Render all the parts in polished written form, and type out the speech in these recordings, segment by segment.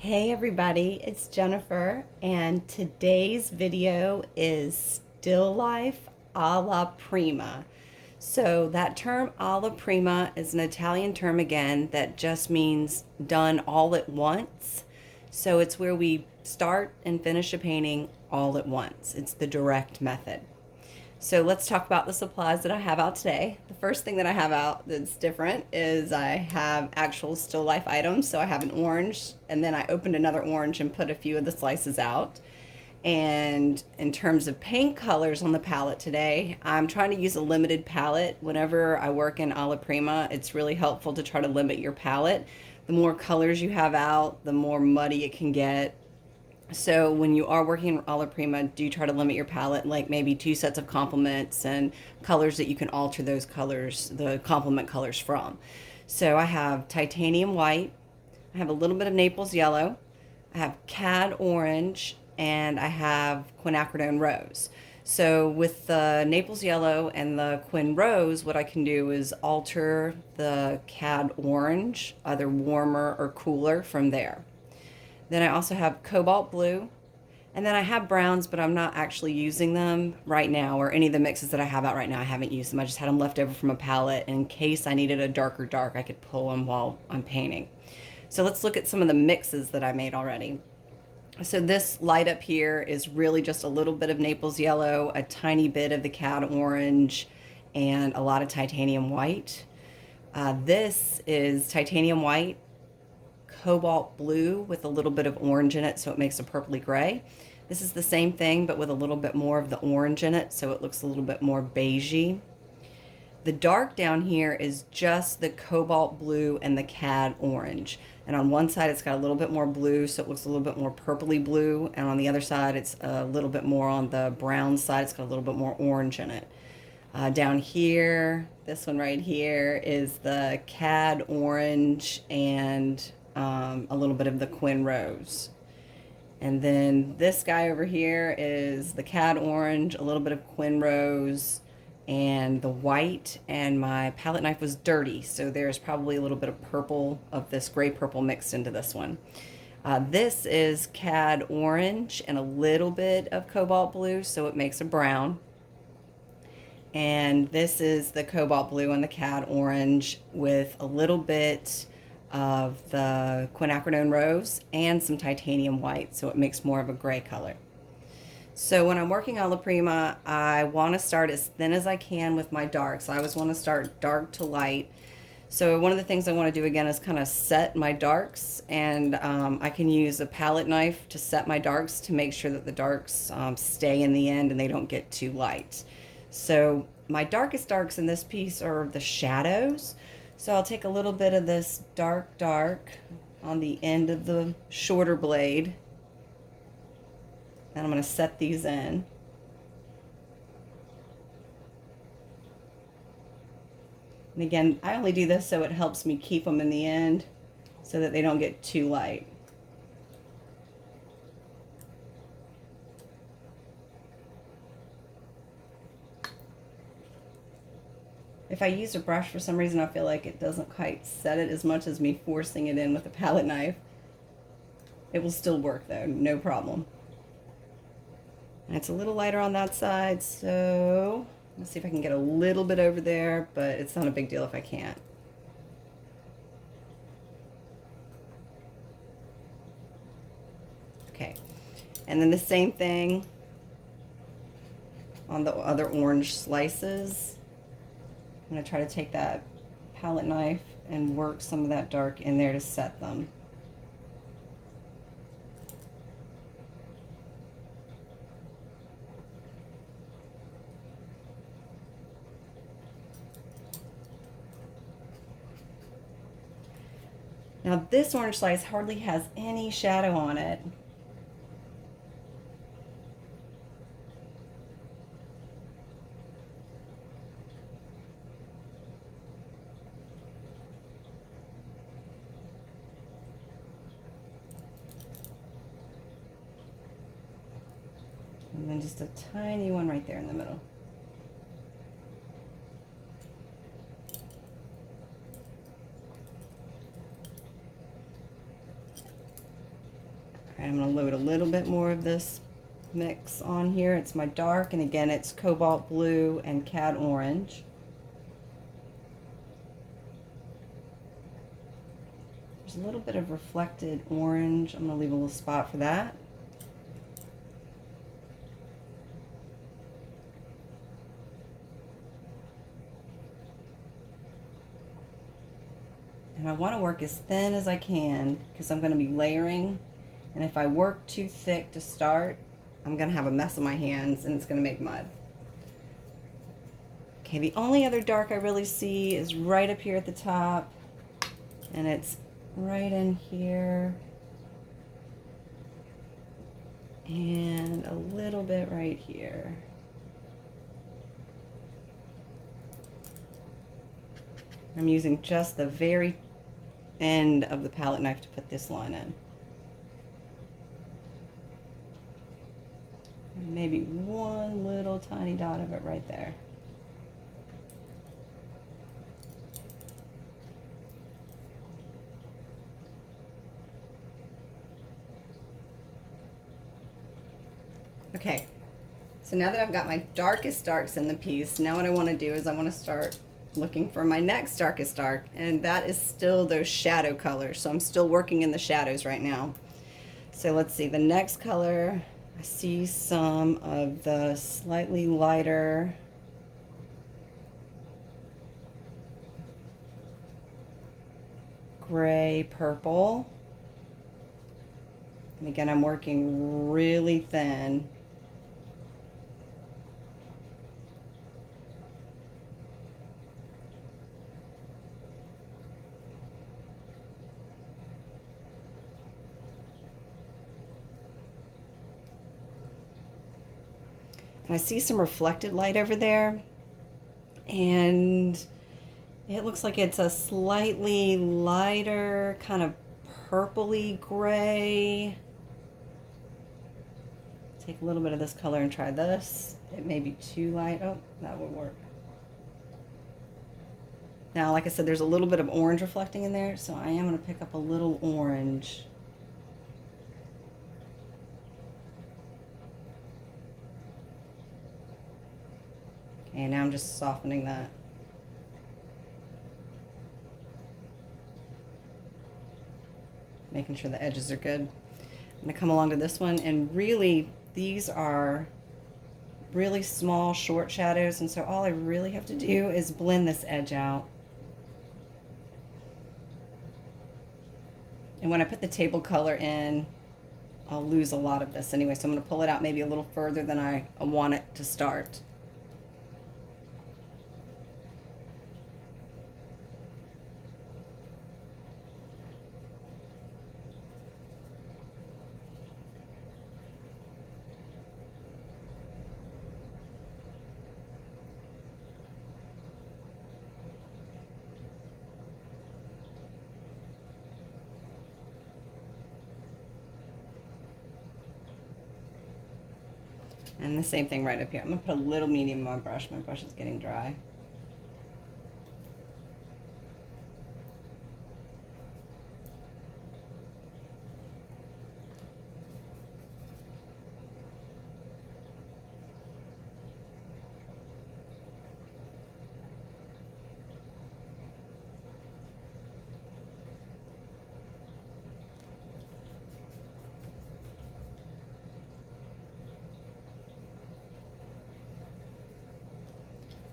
Hey everybody, it's Jennifer, and today's video is Still Life Alla Prima. So that term Alla Prima is an Italian term again that just means done all at once. So it's where we start and finish a painting all at once. It's the direct method. So let's talk about the supplies that I have out today. The first thing that I have out that's different is I have actual still life items. So I have an orange, and then I opened another orange and put a few of the slices out. And in terms of paint colors on the palette today, I'm trying to use a limited palette. Whenever I work in Alla Prima, it's really helpful to try to limit your palette. The more colors you have out, the more muddy it can get. So when you are working in Alla Prima, do try to limit your palette, like maybe two sets of complements and colors that you can alter those colors, the complement colors from. So I have titanium white, I have a little bit of Naples yellow, I have cad orange, and I have quinacridone rose. So with the Naples yellow and the quin rose, what I can do is alter the cad orange, either warmer or cooler from there. Then I also have cobalt blue. And then I have browns, but I'm not actually using them right now, or any of the mixes that I have out right now, I haven't used them. I just had them left over from a palette. In case I needed a darker dark, I could pull them while I'm painting. So let's look at some of the mixes that I made already. So this light up here is really just a little bit of Naples yellow, a tiny bit of the cad orange, and a lot of titanium white. This is titanium white, cobalt blue with a little bit of orange in it, so it makes a purpley gray. This is the same thing, but with a little bit more of the orange in it, so it looks a little bit more beigey. The dark down here is just the cobalt blue and the cad orange. And on one side, it's got a little bit more blue, so it looks a little bit more purpley blue. And on the other side, it's a little bit more on the brown side. It's got a little bit more orange in it. Down here, this one right here is the cad orange and a little bit of the quin rose. And then this guy over here is the cad orange, a little bit of quin rose, and the white. And my palette knife was dirty, so there's probably a little bit of purple, of this gray purple mixed into this one. This is cad orange and a little bit of cobalt blue, so it makes a brown. And this is the cobalt blue and the cad orange with a little bit of the quinacridone rose and some titanium white, so it makes more of a gray color. So when I'm working Alla Prima, I want to start as thin as I can with my darks. I always want to start dark to light. So one of the things I want to do again is kind of set my darks, and I can use a palette knife to set my darks to make sure that the darks stay in the end and they don't get too light. So my darkest darks in this piece are the shadows. So I'll take a little bit of this dark on the end of the shorter blade, and I'm going to set these in. And again, I only do this so it helps me keep them in the end so that they don't get too light. If I use a brush for some reason, I feel like it doesn't quite set it as much as me forcing it in with a palette knife. It will still work though, no problem. And it's a little lighter on that side, so let's see if I can get a little bit over there, but it's not a big deal if I can't. Okay, and then the same thing on the other orange slices. I'm going to try to take that palette knife and work some of that dark in there to set them. Now this orange slice hardly has any shadow on it. And then just a tiny one right there in the middle. All right, I'm going to load a little bit more of this mix on here. It's my dark, and again, it's cobalt blue and cad orange. There's a little bit of reflected orange. I'm going to leave a little spot for that. And I want to work as thin as I can because I'm going to be layering. And if I work too thick to start, I'm going to have a mess on my hands and it's going to make mud. Okay, the only other dark I really see is right up here at the top. And it's right in here. And a little bit right here. I'm using just the very end of the palette knife to put this line in. Maybe one little tiny dot of it right there. Okay, so now that I've got my darkest darks in the piece, now what I want to do is I want to start looking for my next darkest dark, and that is still those shadow colors. So I'm still working in the shadows right now. So let's see, the next color, I see some of the slightly lighter gray purple. And again, I'm working really thin. And I see some reflected light over there, and it looks like it's a slightly lighter, kind of purpley gray. Take a little bit of this color and try this. It may be too light. Oh, that would work. Now, like I said, there's a little bit of orange reflecting in there, so I am going to pick up a little orange. Okay, now I'm just softening that. Making sure the edges are good. I'm going to come along to this one, and really, these are really small, short shadows, and so all I really have to do is blend this edge out. And when I put the table color in, I'll lose a lot of this anyway, so I'm going to pull it out maybe a little further than I want it to start. And the same thing right up here. I'm going to put a little medium in my brush. My brush is getting dry.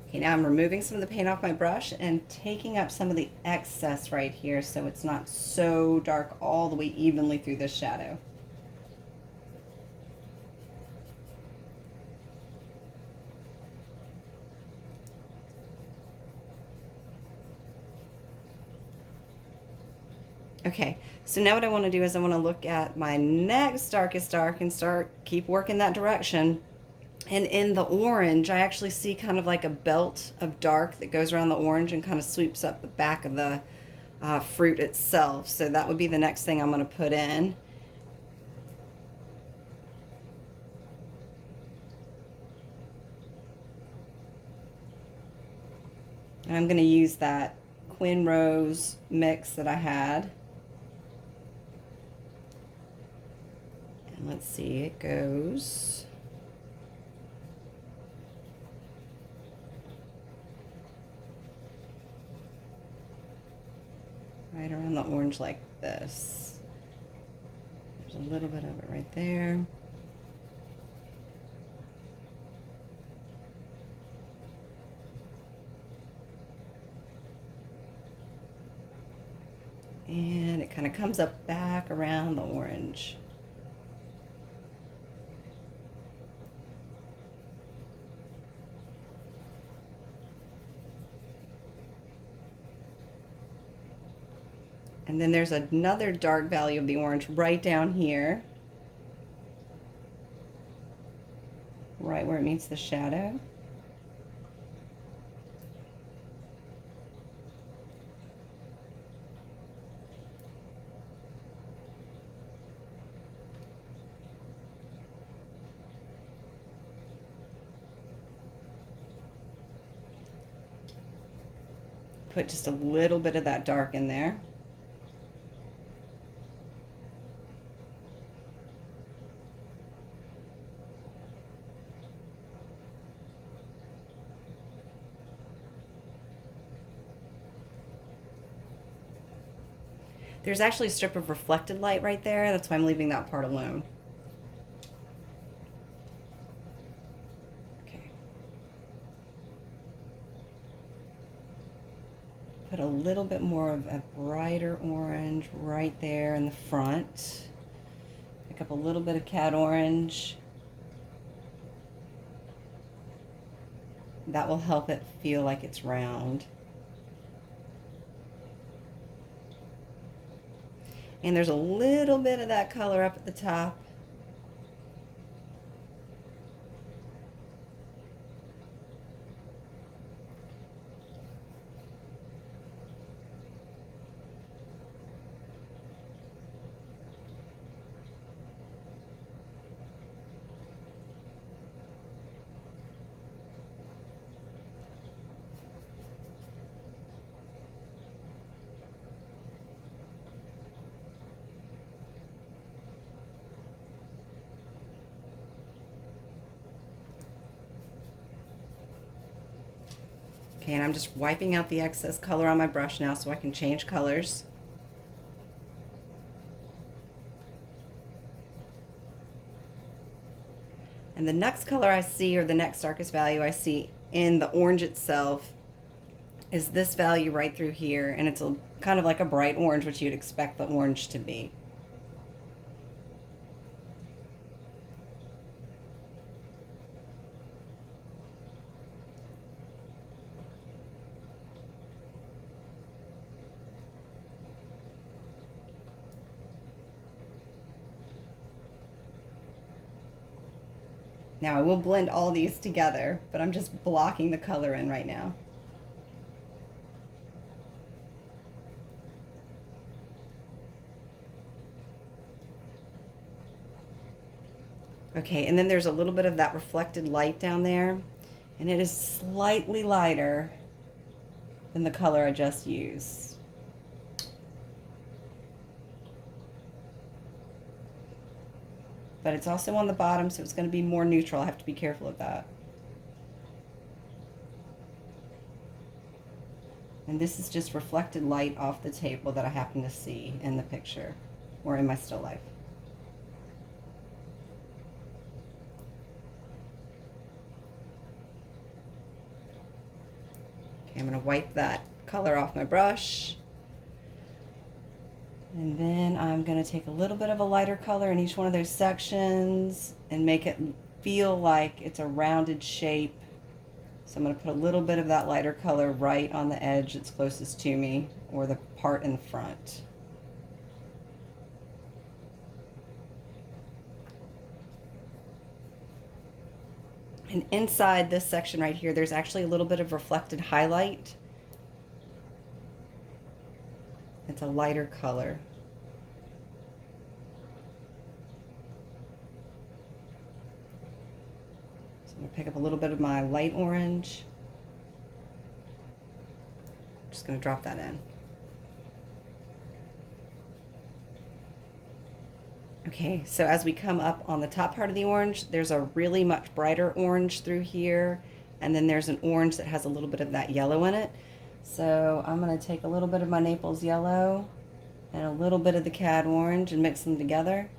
Okay, now I'm removing some of the paint off my brush and taking up some of the excess right here so it's not so dark all the way evenly through this shadow. Okay, so now what I want to do is I want to look at my next darkest dark and keep working that direction. And in the orange, I actually see kind of like a belt of dark that goes around the orange and kind of sweeps up the back of the fruit itself. So that would be the next thing I'm going to put in. And I'm going to use that Quin Rose mix that I had. Let's see, it goes right around the orange like this. There's a little bit of it right there. And it kind of comes up back around the orange. And then there's another dark value of the orange right down here, right where it meets the shadow. Put just a little bit of that dark in there. There's actually a strip of reflected light right there. That's why I'm leaving that part alone. Okay. Put a little bit more of a brighter orange right there in the front. Pick up a little bit of cat orange. That will help it feel like it's round. And there's a little bit of that color up at the top. Okay, and I'm just wiping out the excess color on my brush now so I can change colors. And the next color I see, or the next darkest value I see in the orange itself, is this value right through here. And it's kind of like a bright orange, which you'd expect the orange to be. Now I will blend all these together, but I'm just blocking the color in right now. Okay, and then there's a little bit of that reflected light down there, and it is slightly lighter than the color I just used. But it's also on the bottom, so it's going to be more neutral. I have to be careful of that. And this is just reflected light off the table that I happen to see in the picture or in my still life. Okay, I'm going to wipe that color off my brush. And then I'm going to take a little bit of a lighter color in each one of those sections and make it feel like it's a rounded shape. So I'm going to put a little bit of that lighter color right on the edge that's closest to me, or the part in the front. And inside this section right here, there's actually a little bit of reflected highlight. It's a lighter color. So I'm going to pick up a little bit of my light orange. Just going to drop that in. Okay, so as we come up on the top part of the orange, there's a really much brighter orange through here, and then there's an orange that has a little bit of that yellow in it. So I'm going to take a little bit of my Naples yellow and a little bit of the cad orange and mix them together.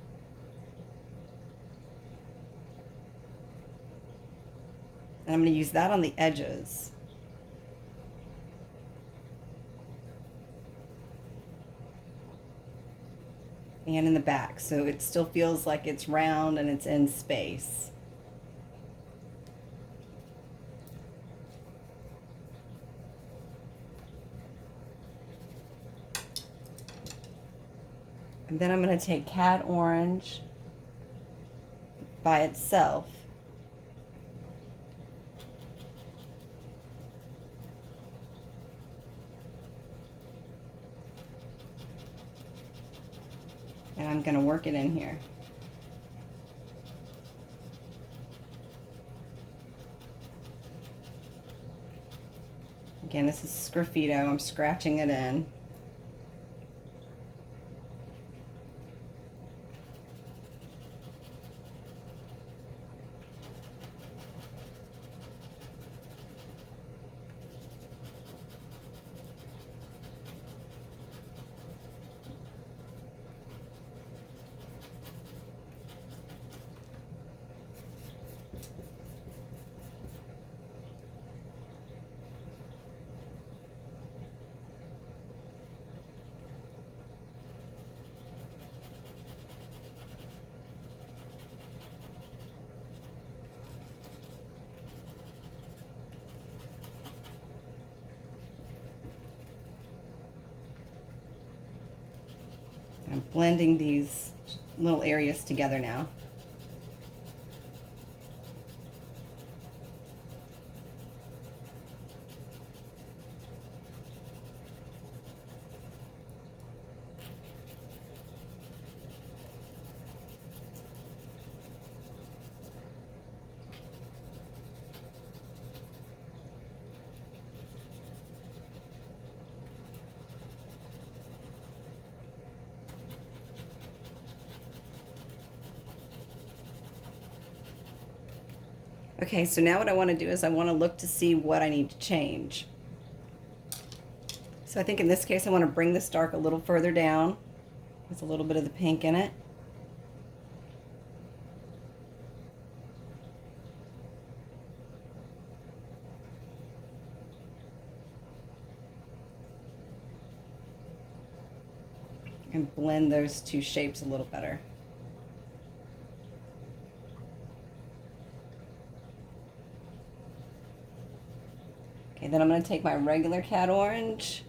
And I'm going to use that on the edges. And in the back, so it still feels like it's round and it's in space. And then I'm going to take cad orange by itself and I'm going to work it in here. Again, this is sgraffito. I'm scratching it in. I'm blending these little areas together now. Okay, so now what I want to do is I want to look to see what I need to change. So I think in this case I want to bring this dark a little further down with a little bit of the pink in it. And blend those two shapes a little better. Okay, then I'm going to take my regular cad orange,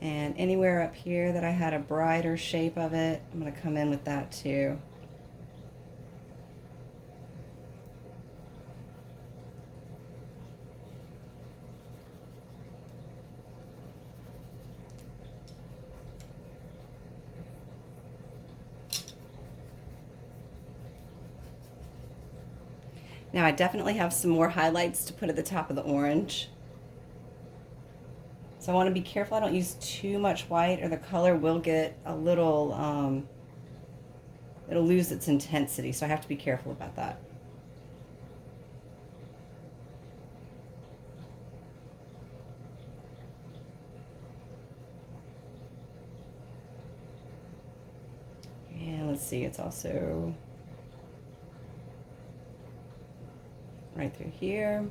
and anywhere up here that I had a brighter shape of it, I'm going to come in with that too. Now I definitely have some more highlights to put at the top of the orange. So I want to be careful I don't use too much white or the color will get a little, it'll lose its intensity. So I have to be careful about that. And let's see, it's also right through here.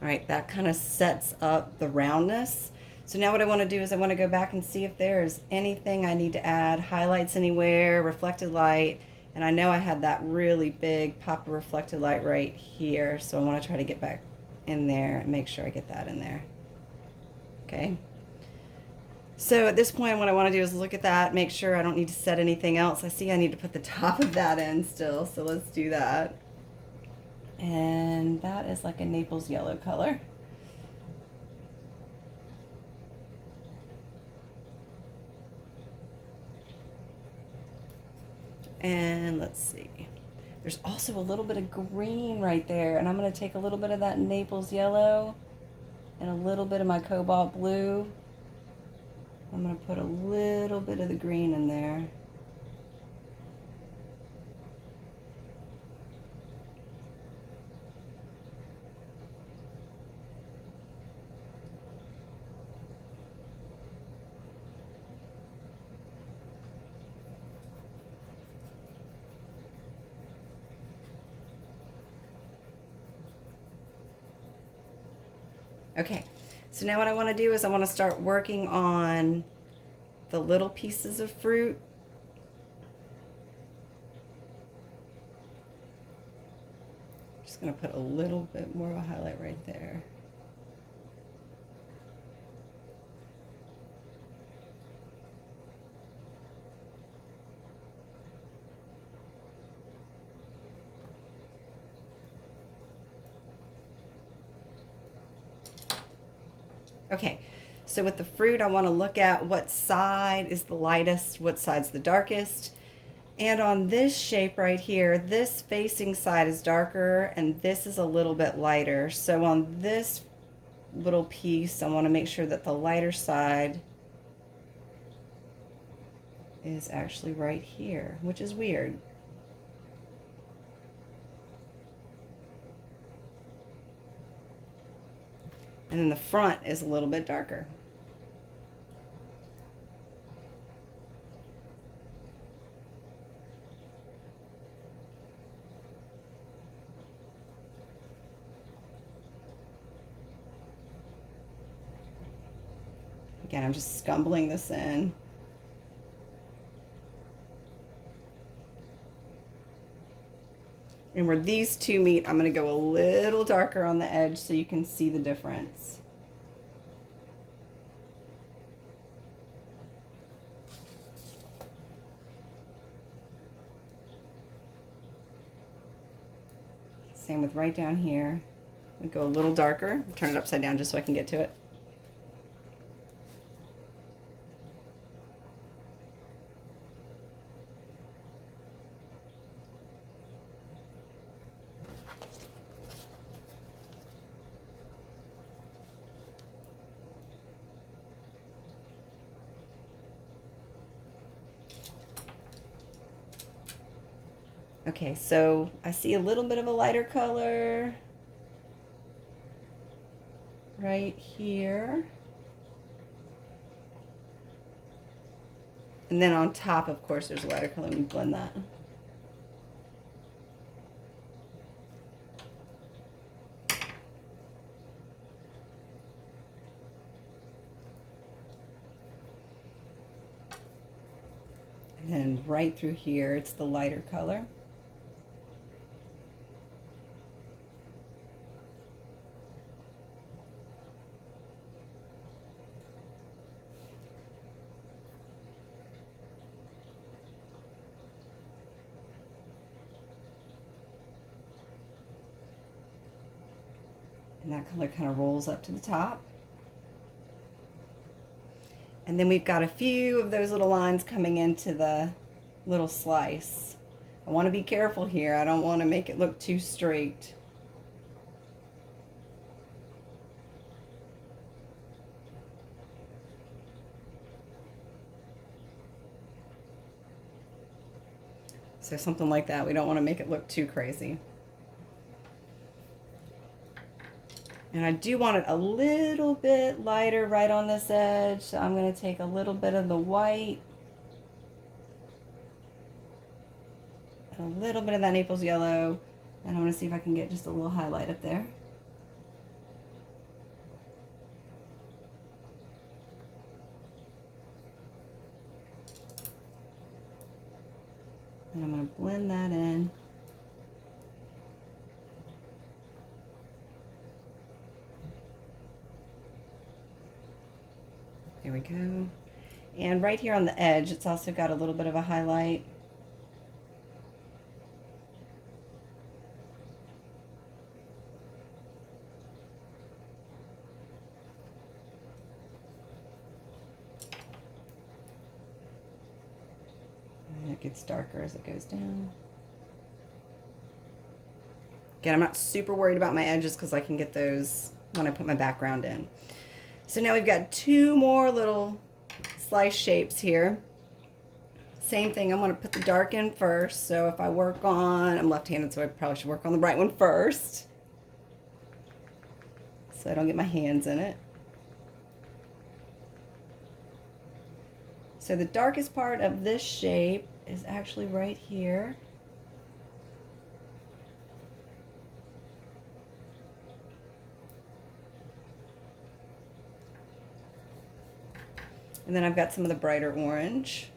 All right, that kind of sets up the roundness. So now what I want to do is I want to go back and see if there's anything I need to add, highlights anywhere, reflected light, and I know I had that really big pop of reflected light right here, so I want to try to get back in there and make sure I get that in there. Okay. So at this point, what I want to do is look at that, make sure I don't need to set anything else. I see I need to put the top of that in still, so let's do that. And that is like a Naples yellow color. And let's see. There's also a little bit of green right there, and I'm going to take a little bit of that Naples yellow and a little bit of my cobalt blue. I'm going to put a little bit of the green in there. Okay, so now what I want to do is I want to start working on the little pieces of fruit. Just going to put a little bit more of a highlight right there. Okay, so with the fruit, I want to look at what side is the lightest, what side's the darkest. And on this shape right here, this facing side is darker and this is a little bit lighter. So on this little piece, I want to make sure that the lighter side is actually right here, which is weird. And then the front is a little bit darker. Again, I'm just scumbling this in. And where these two meet, I'm going to go a little darker on the edge so you can see the difference. Same with right down here. We go a little darker. Turn it upside down just so I can get to it. Okay, so I see a little bit of a lighter color right here. And then on top, of course, there's a lighter color. Let me blend that. And then right through here, it's the lighter color. And that color kind of rolls up to the top. And then we've got a few of those little lines coming into the little slice. I want to be careful here. I don't want to make it look too straight. So something like that. We don't want to make it look too crazy. And I do want it a little bit lighter right on this edge. So I'm going to take a little bit of the white. And a little bit of that Naples yellow. And I want to see if I can get just a little highlight up there. And I'm going to blend that in. There we go. And right here on the edge, it's also got a little bit of a highlight. And it gets darker as it goes down. Again, I'm not super worried about my edges because I can get those when I put my background in. So now we've got two more little slice shapes here. Same thing, I'm going to put the dark in first. So if I work on, I'm left-handed, so I probably should work on the bright one first, so I don't get my hands in it. So the darkest part of this shape is actually right here. And then I've got some of the brighter orange.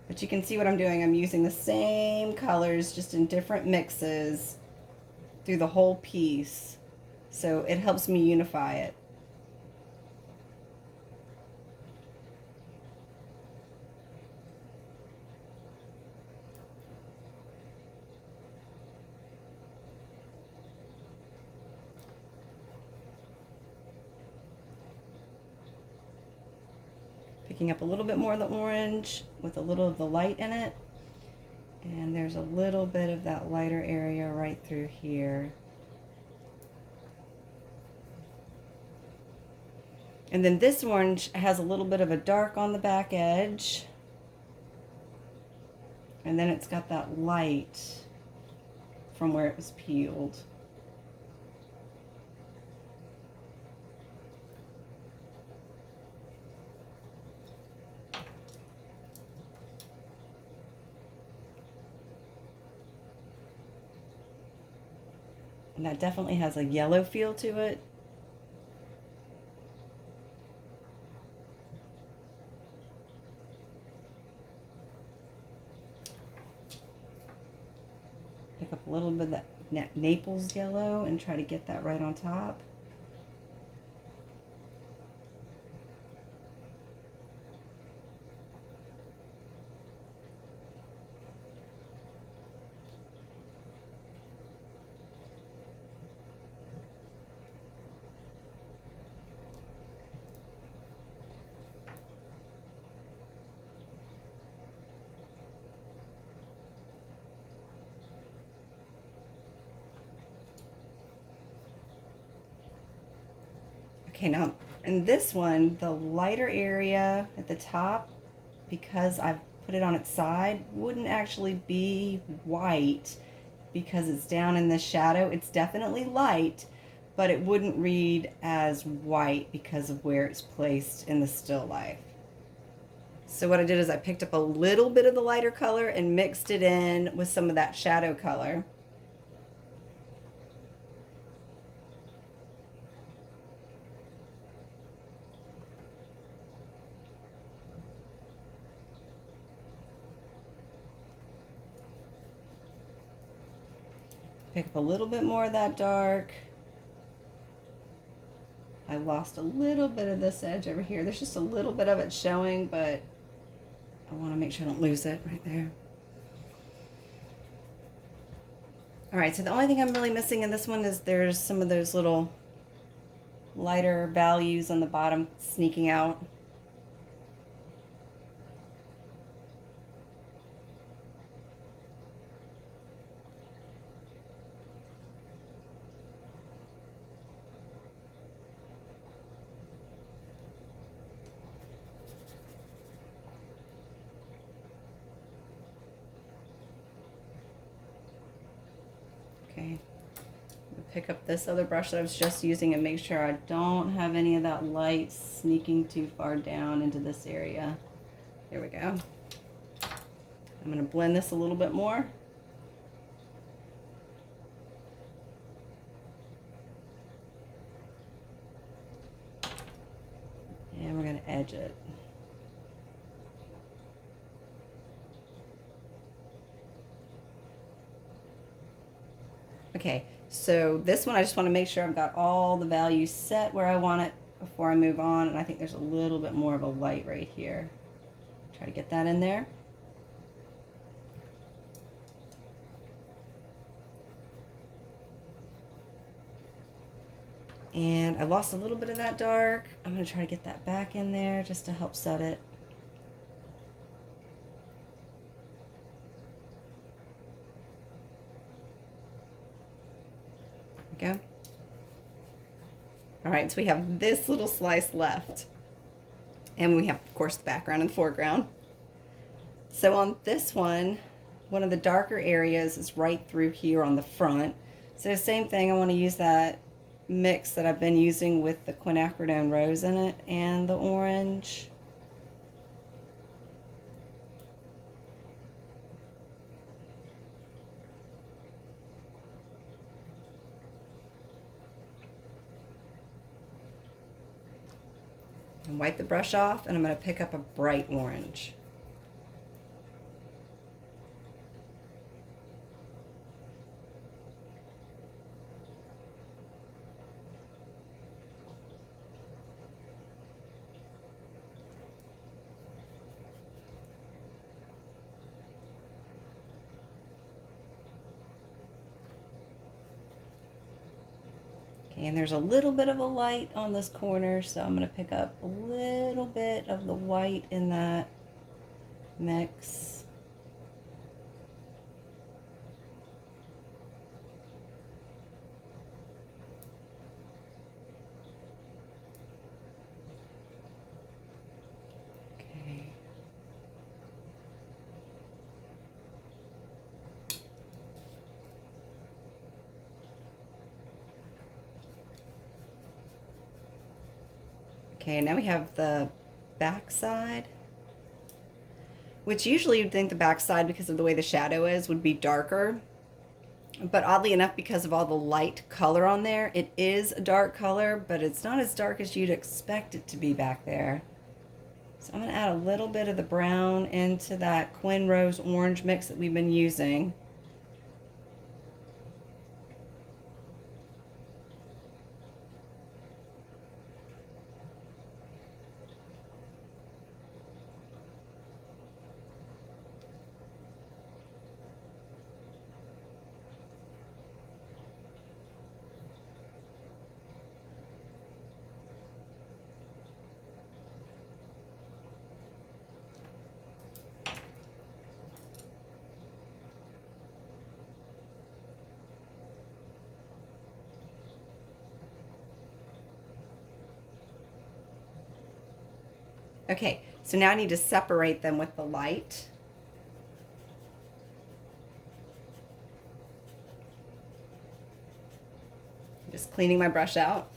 But you can see what I'm doing. I'm using the same colors, just in different mixes through the whole piece. So it helps me unify it. Picking up a little bit more of the orange with a little of the light in it. And there's a little bit of that lighter area right through here. And then this orange has a little bit of a dark on the back edge. And then it's got that light from where it was peeled. And that definitely has a yellow feel to it. Pick up a little bit of that Naples yellow and try to get that right on top. Okay, now in this one, the lighter area at the top, because I've put it on its side, wouldn't actually be white because it's down in the shadow. It's definitely light, but it wouldn't read as white because of where it's placed in the still life. So what I did is I picked up a little bit of the lighter color and mixed it in with some of that shadow color. Pick up a little bit more of that dark. I lost a little bit of this edge over here. There's just a little bit of it showing, but I want to make sure I don't lose it right there. All right, so the only thing I'm really missing in this one is there's some of those little lighter values on the bottom sneaking out. Okay, pick up this other brush that I was just using and make sure I don't have any of that light sneaking too far down into this area. There we go. I'm going to blend this a little bit more. And we're going to edge it. Okay, so this one I just want to make sure I've got all the values set where I want it before I move on, and I think there's a little bit more of a light right here. Try to get that in there. And I lost a little bit of that dark. I'm going to try to get that back in there just to help set it. go. All right, so we have this little slice left. And we have, of course, the background and the foreground. So on this one of the darker areas is right through here on the front. So same thing, I want to use that mix that I've been using with the quinacridone rose in it and the orange. And wipe the brush off, and I'm going to pick up a bright orange. Okay, and there's a little bit of a light on this corner, so I'm going to pick up a little bit of the white in that mix. Okay, now we have the back side, which usually you'd think the back side, because of the way the shadow is, would be darker. But oddly enough, because of all the light color on there, it is a dark color, but it's not as dark as you'd expect it to be back there. So I'm going to add a little bit of the brown into that Quin Rose Orange mix that we've been using. Okay, so now I need to separate them with the light. Just cleaning my brush out.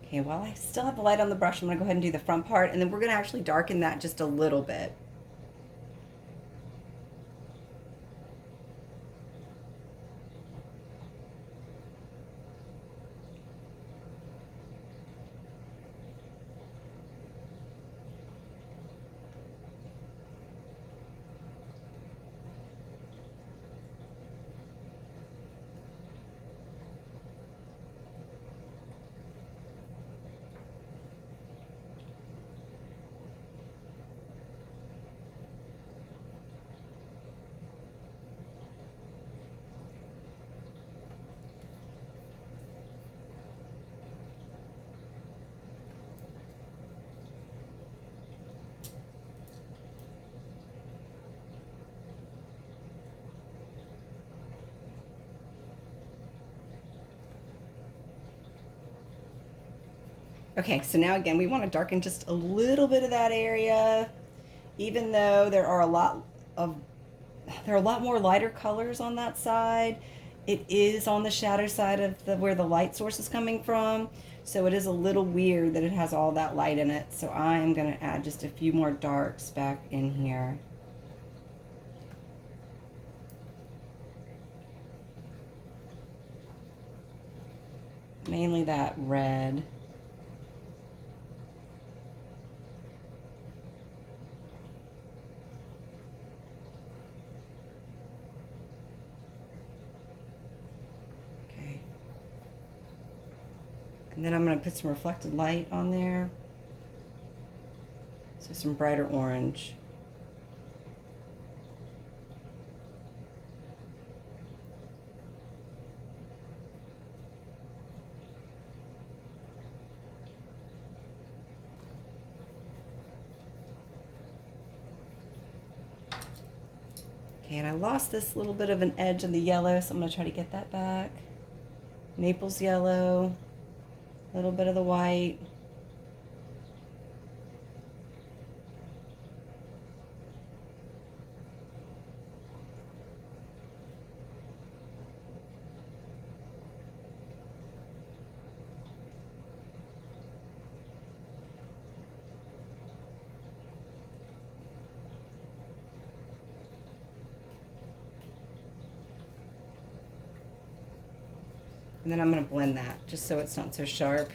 Okay, while I still have the light on the brush, I'm going to go ahead and do the front part, and then we're going to actually darken that just a little bit. Okay, so now again, we want to darken just a little bit of that area, even though there are a lot more lighter colors on that side. It is on the shadow side of where the light source is coming from, so it is a little weird that it has all that light in it. So I am going to add just a few more darks back in here. Mainly that red. And then I'm going to put some reflected light on there. So some brighter orange. Okay, and I lost this little bit of an edge in the yellow, so I'm going to try to get that back. Naples yellow, a little bit of the white. And then I'm going to blend that just so it's not so sharp.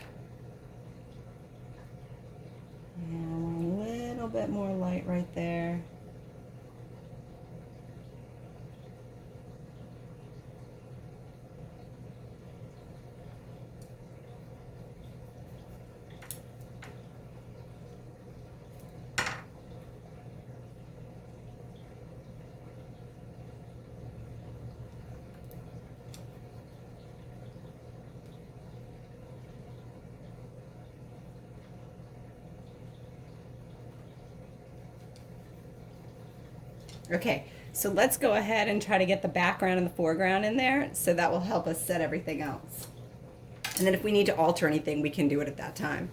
And a little bit more light right there. Okay, so let's go ahead and try to get the background and the foreground in there, so that will help us set everything else. And then if we need to alter anything, we can do it at that time.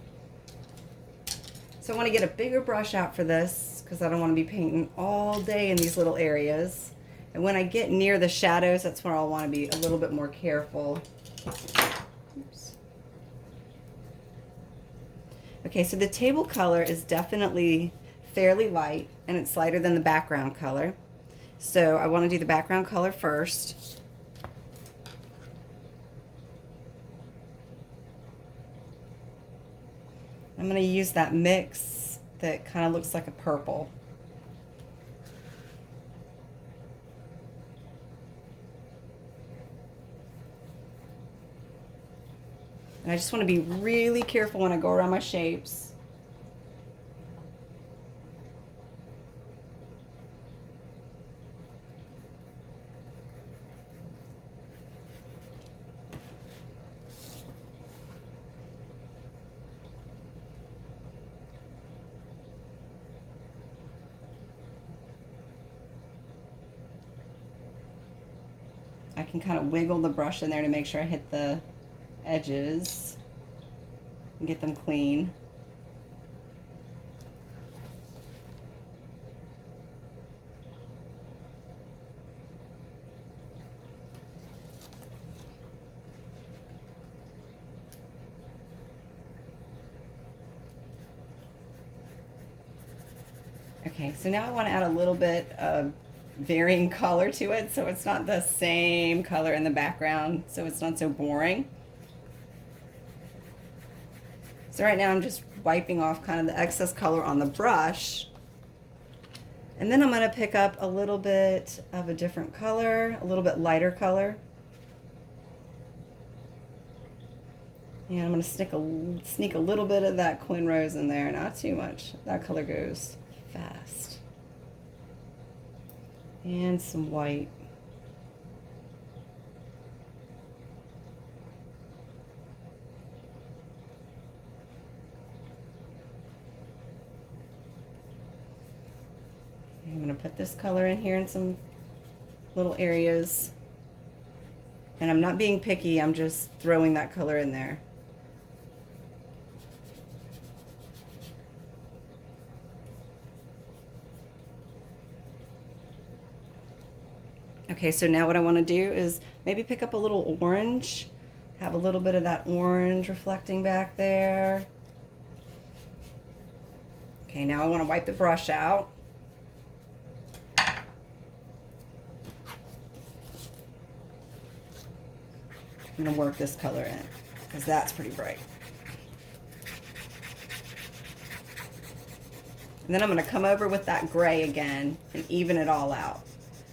So I want to get a bigger brush out for this, because I don't want to be painting all day in these little areas. And when I get near the shadows, that's where I'll want to be a little bit more careful. Oops. Okay, so the table color is definitely fairly light, and it's lighter than the background color. So I want to do the background color first. I'm going to use that mix that kind of looks like a purple. And I just want to be really careful when I go around my shapes. I can kind of wiggle the brush in there to make sure I hit the edges and get them clean. Okay, so now I want to add a little bit of varying color to it, so it's not the same color in the background, so it's not so boring. So right now I'm just wiping off kind of the excess color on the brush, and then I'm going to pick up a little bit of a different color, a little bit lighter color, and I'm going to sneak a little bit of that Quin Rose in there, not too much. That color goes fast. And some white. I'm going to put this color in here in some little areas. And I'm not being picky, I'm just throwing that color in there. Okay, so now what I want to do is maybe pick up a little orange, have a little bit of that orange reflecting back there. Okay, now I want to wipe the brush out. I'm going to work this color in, because that's pretty bright. And then I'm going to come over with that gray again and even it all out.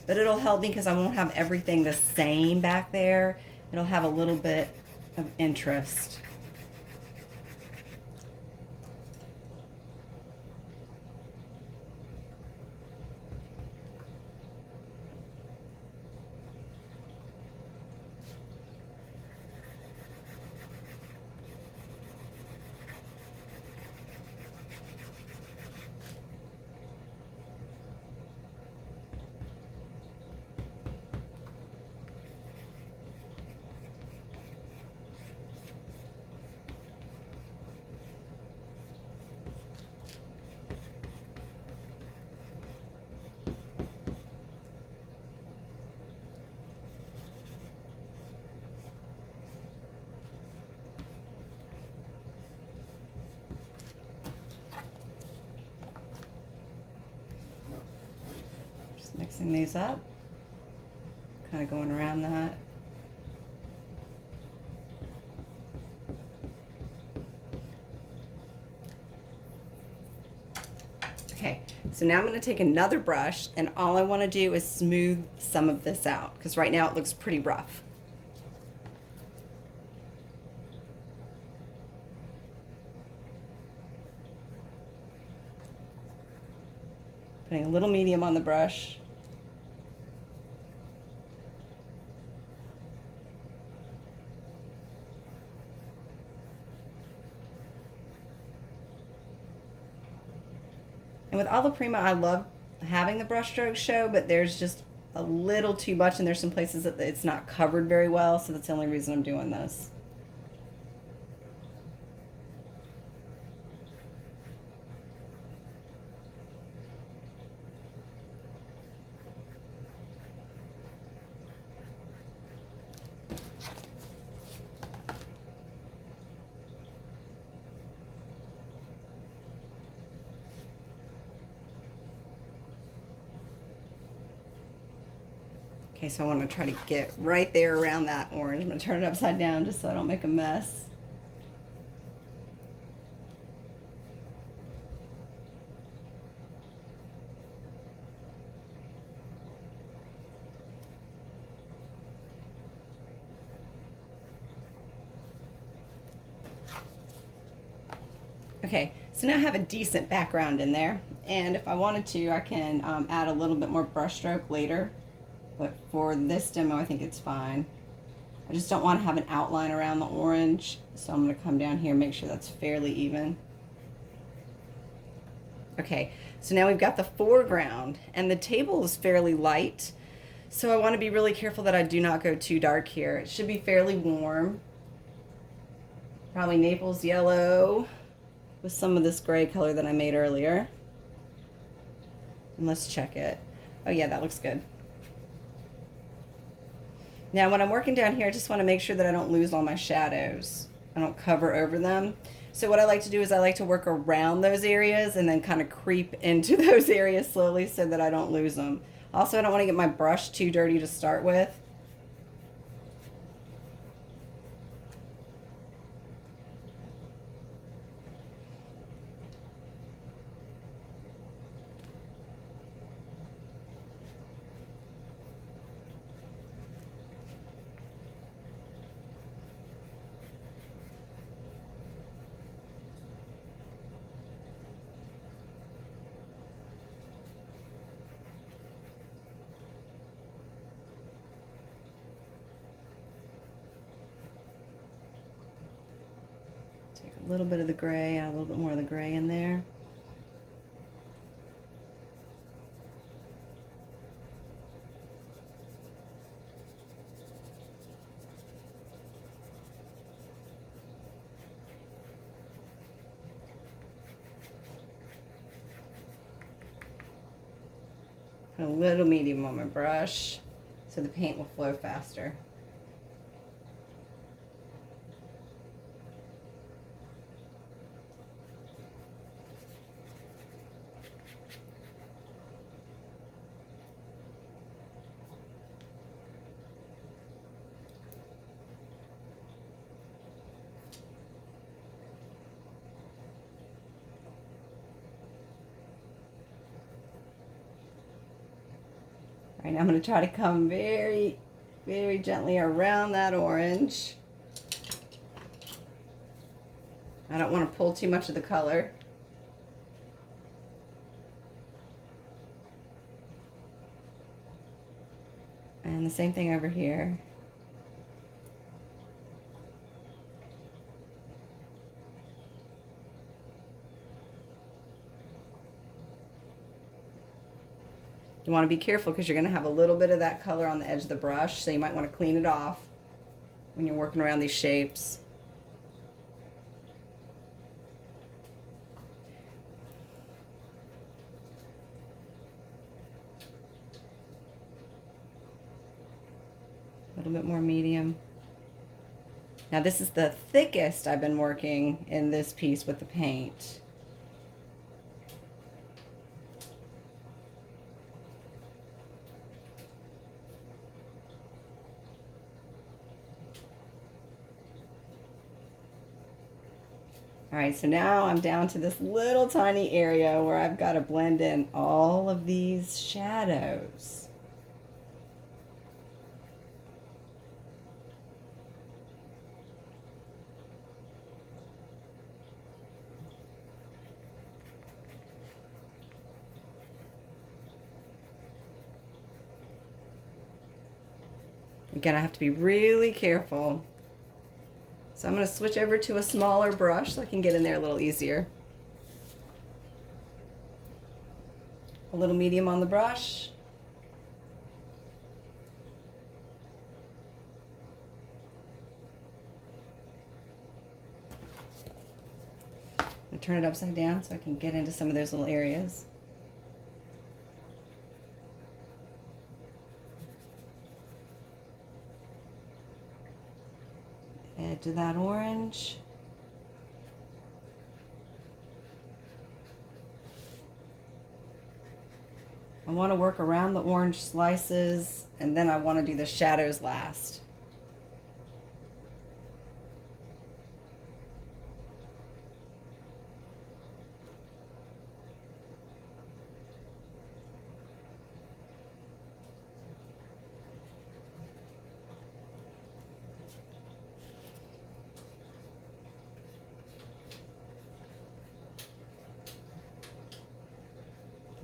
But it'll help me because I won't have everything the same back there. It'll have a little bit of interest. Mixing these up, kind of going around that. Okay, so now I'm going to take another brush, and all I want to do is smooth some of this out, because right now it looks pretty rough. Putting a little medium on the brush. And with Alla Prima, I love having the brush strokes show, but there's just a little too much, and there's some places that it's not covered very well, so that's the only reason I'm doing this. Okay, so I want to try to get right there around that orange. I'm going to turn it upside down just so I don't make a mess. Okay, so now I have a decent background in there, and if I wanted to, I can add a little bit more brush stroke later, but for this demo, I think it's fine. I just don't want to have an outline around the orange, so I'm going to come down here and make sure that's fairly even. Okay, so now we've got the foreground, and the table is fairly light, so I want to be really careful that I do not go too dark here. It should be fairly warm, probably Naples yellow with some of this gray color that I made earlier. And let's check it. Oh yeah, that looks good. Now when I'm working down here, I just want to make sure that I don't lose all my shadows. I don't cover over them. So what I like to do is I like to work around those areas and then kind of creep into those areas slowly so that I don't lose them. Also, I don't want to get my brush too dirty to start with. Take a little bit of the gray, add a little bit more of the gray in there. Put a little medium on my brush so the paint will flow faster. All right, now I'm going to try to come very, very gently around that orange. I don't want to pull too much of the color. And the same thing over here. You want to be careful because you're going to have a little bit of that color on the edge of the brush, so you might want to clean it off when you're working around these shapes. A little bit more medium. Now this is the thickest I've been working in this piece with the paint. All right, so now I'm down to this little tiny area where I've got to blend in all of these shadows. Again, I have to be really careful. So I'm going to switch over to a smaller brush so I can get in there a little easier. A little medium on the brush. And turn it upside down so I can get into some of those little areas. Add to that orange. I want to work around the orange slices, and then I want to do the shadows last.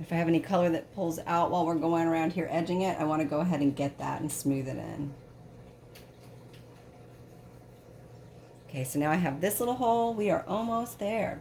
If I have any color that pulls out while we're going around here edging it, I want to go ahead and get that and smooth it in. Okay, so now I have this little hole. We are almost there.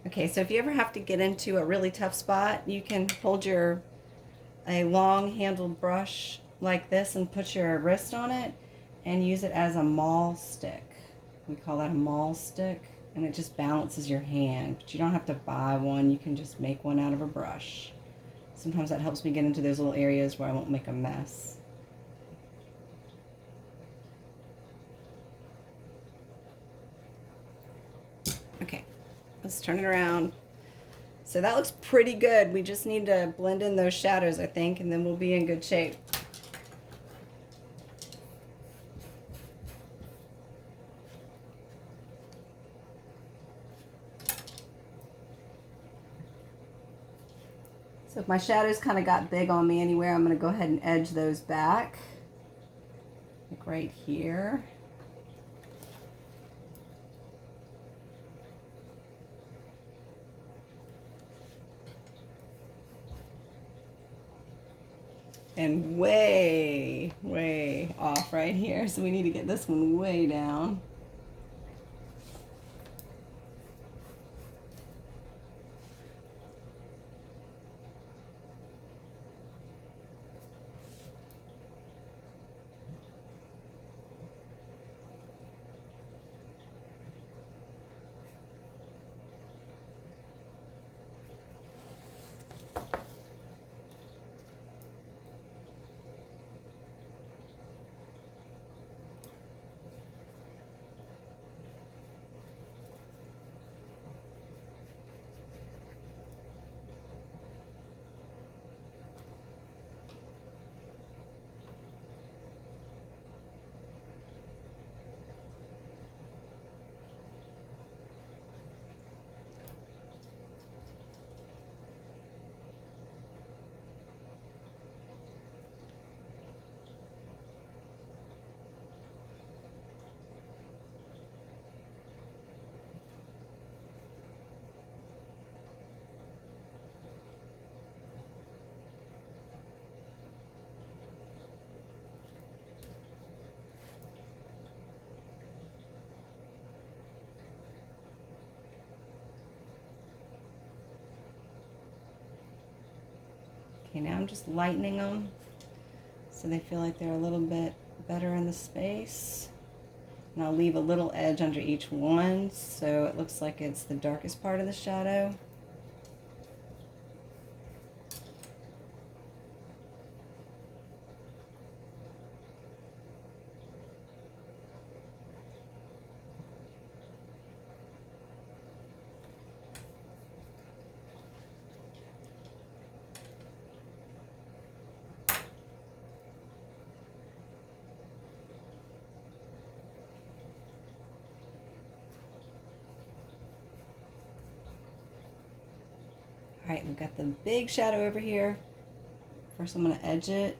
Okay, so if you ever have to get into a really tough spot, you can hold a long handled brush like this and put your wrist on it and use it as a maul stick. We call that a maul stick, and it just balances your hand. But you don't have to buy one, you can just make one out of a brush. Sometimes that helps me get into those little areas where I won't make a mess. Okay, let's turn it around. So that looks pretty good. We just need to blend in those shadows, I think, and then we'll be in good shape. So if my shadows kind of got big on me anywhere, I'm going to go ahead and edge those back. Like right here. And way, way off right here. So we need to get this one way down. Okay, now I'm just lightening them so they feel like they're a little bit better in the space. And I'll leave a little edge under each one so it looks like it's the darkest part of the shadow. All right, we've got the big shadow over here. First I'm going to edge it.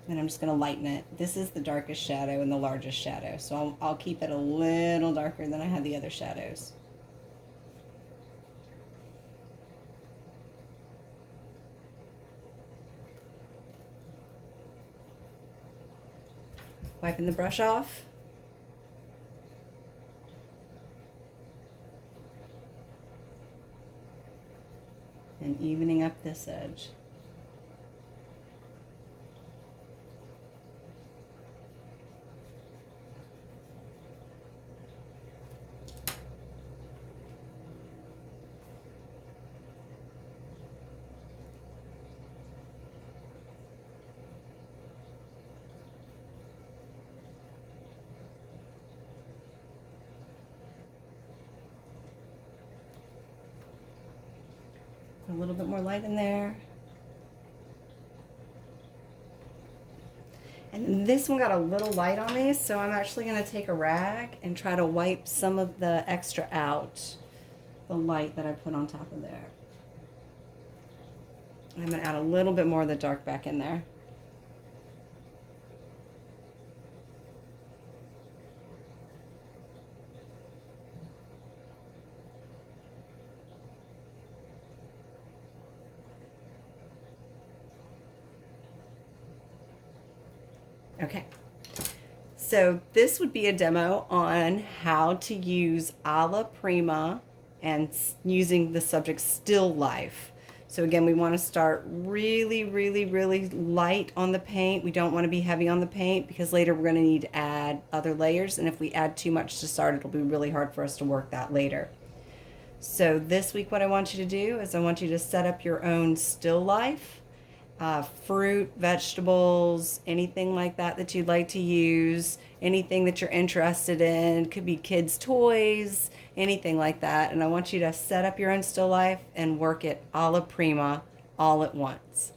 And I'm just going to lighten it. This is the darkest shadow and the largest shadow, so I'll keep it a little darker than I had the other shadows. Wiping the brush off. And evening up this edge. A little bit more light in there. And this one got a little light on me, so I'm actually going to take a rag and try to wipe some of the extra out, the light that I put on top of there. I'm going to add a little bit more of the dark back in there. Okay, so this would be a demo on how to use Alla Prima and using the subject still life. So again, we want to start really, really, really light on the paint. We don't want to be heavy on the paint because later we're going to need to add other layers, and if we add too much to start, it'll be really hard for us to work that later. So this week what I want you to do is I want you to set up your own still life. Fruit, vegetables, anything like that that you'd like to use, anything that you're interested in, could be kids' toys, anything like that. And I want you to set up your own still life and work it alla prima all at once.